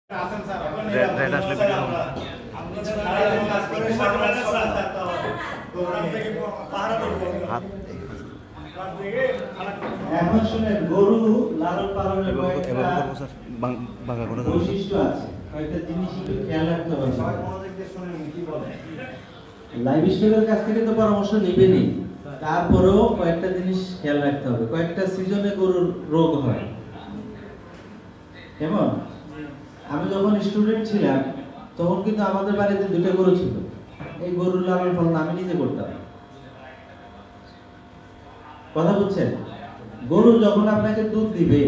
Red আসলে এখন শুনেন, গরু লালন পালনের বৈশিষ্ট্য আছে, কয়েকটা জিনিস একটু খেয়াল রাখতে হবে। লাইভ স্টকের কাছ থেকে তো পরামর্শ নেবেনই, তারপরেও কয়েকটা জিনিস খেয়াল রাখতে হবে। কয়েকটা সিজনে গরুর রোগ হয়। কেমন? আমি যখন স্টুডেন্ট ছিলাম তখন কিন্তু আমাদের বাড়িতে দুটো গরু ছিল। এই গরুর লালন পালন আমি নিজে করতাম। কথা বুঝছেন? গরু যখন আপনাকে দুধ দিবে,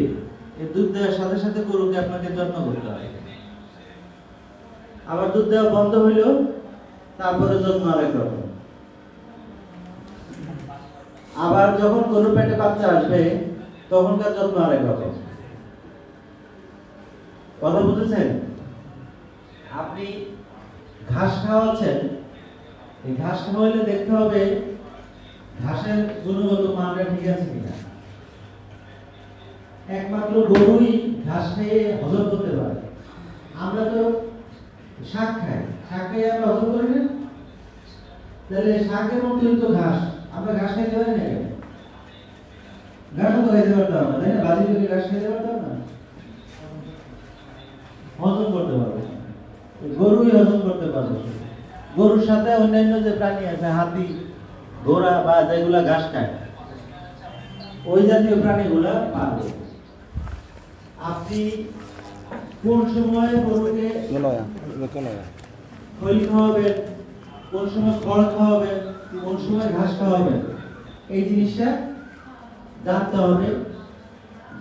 এই দুধ দেওয়ার সাথে সাথে গরুকে আপনাকে যত্ন করতে হবে। আবার দুধ দেওয়া বন্ধ হইল, তারপরে যত্ন আরেক রকম। আবার যখন গরুর পেটে বাচ্চা আসবে, তখনকার যত্ন আরেক রকম। কথা বুঝেছেন? আপনি ঘাস খাওয়াচ্ছেন, এই ঘাস খাওয়াইলে দেখতে হবে ঘাসের গুণগত মানটা ঠিক আছে কিনা। একমাত্র গরুই ঘাস খেয়ে হজম করতে পারে। আমরা তো শাক খাই, শাক খেয়ে আমরা হজম করি না। তাহলে শাকের মতোই তো ঘাস, আমরা ঘাস খাইতে পারি না কেন? ঘাসও তো খাইতে পারতাম না, তাই না? বাজি করে ঘাস খাইতে পারতাম না, হজম করতে পারবে। গরুই হজম করতে পারবে। গরুর সাথে অন্যান্য যে প্রাণী আছে, হাতি, ঘোড়া বা যেগুলা ঘাস খায়, ওই জাতীয় প্রাণীগুলা পারবে। আপনি কোন সময় গরুকে খৈল খাওয়াবেন, কোন সময় খড় খাওয়াবেন, কোন সময় ঘাস খাওয়াবেন, এই জিনিসটা জানতে হবে।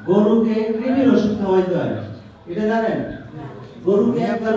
গরুকে কৃমির ওষুধ খাওয়াইতে হয়, এটা জানেন? গরুকে একবার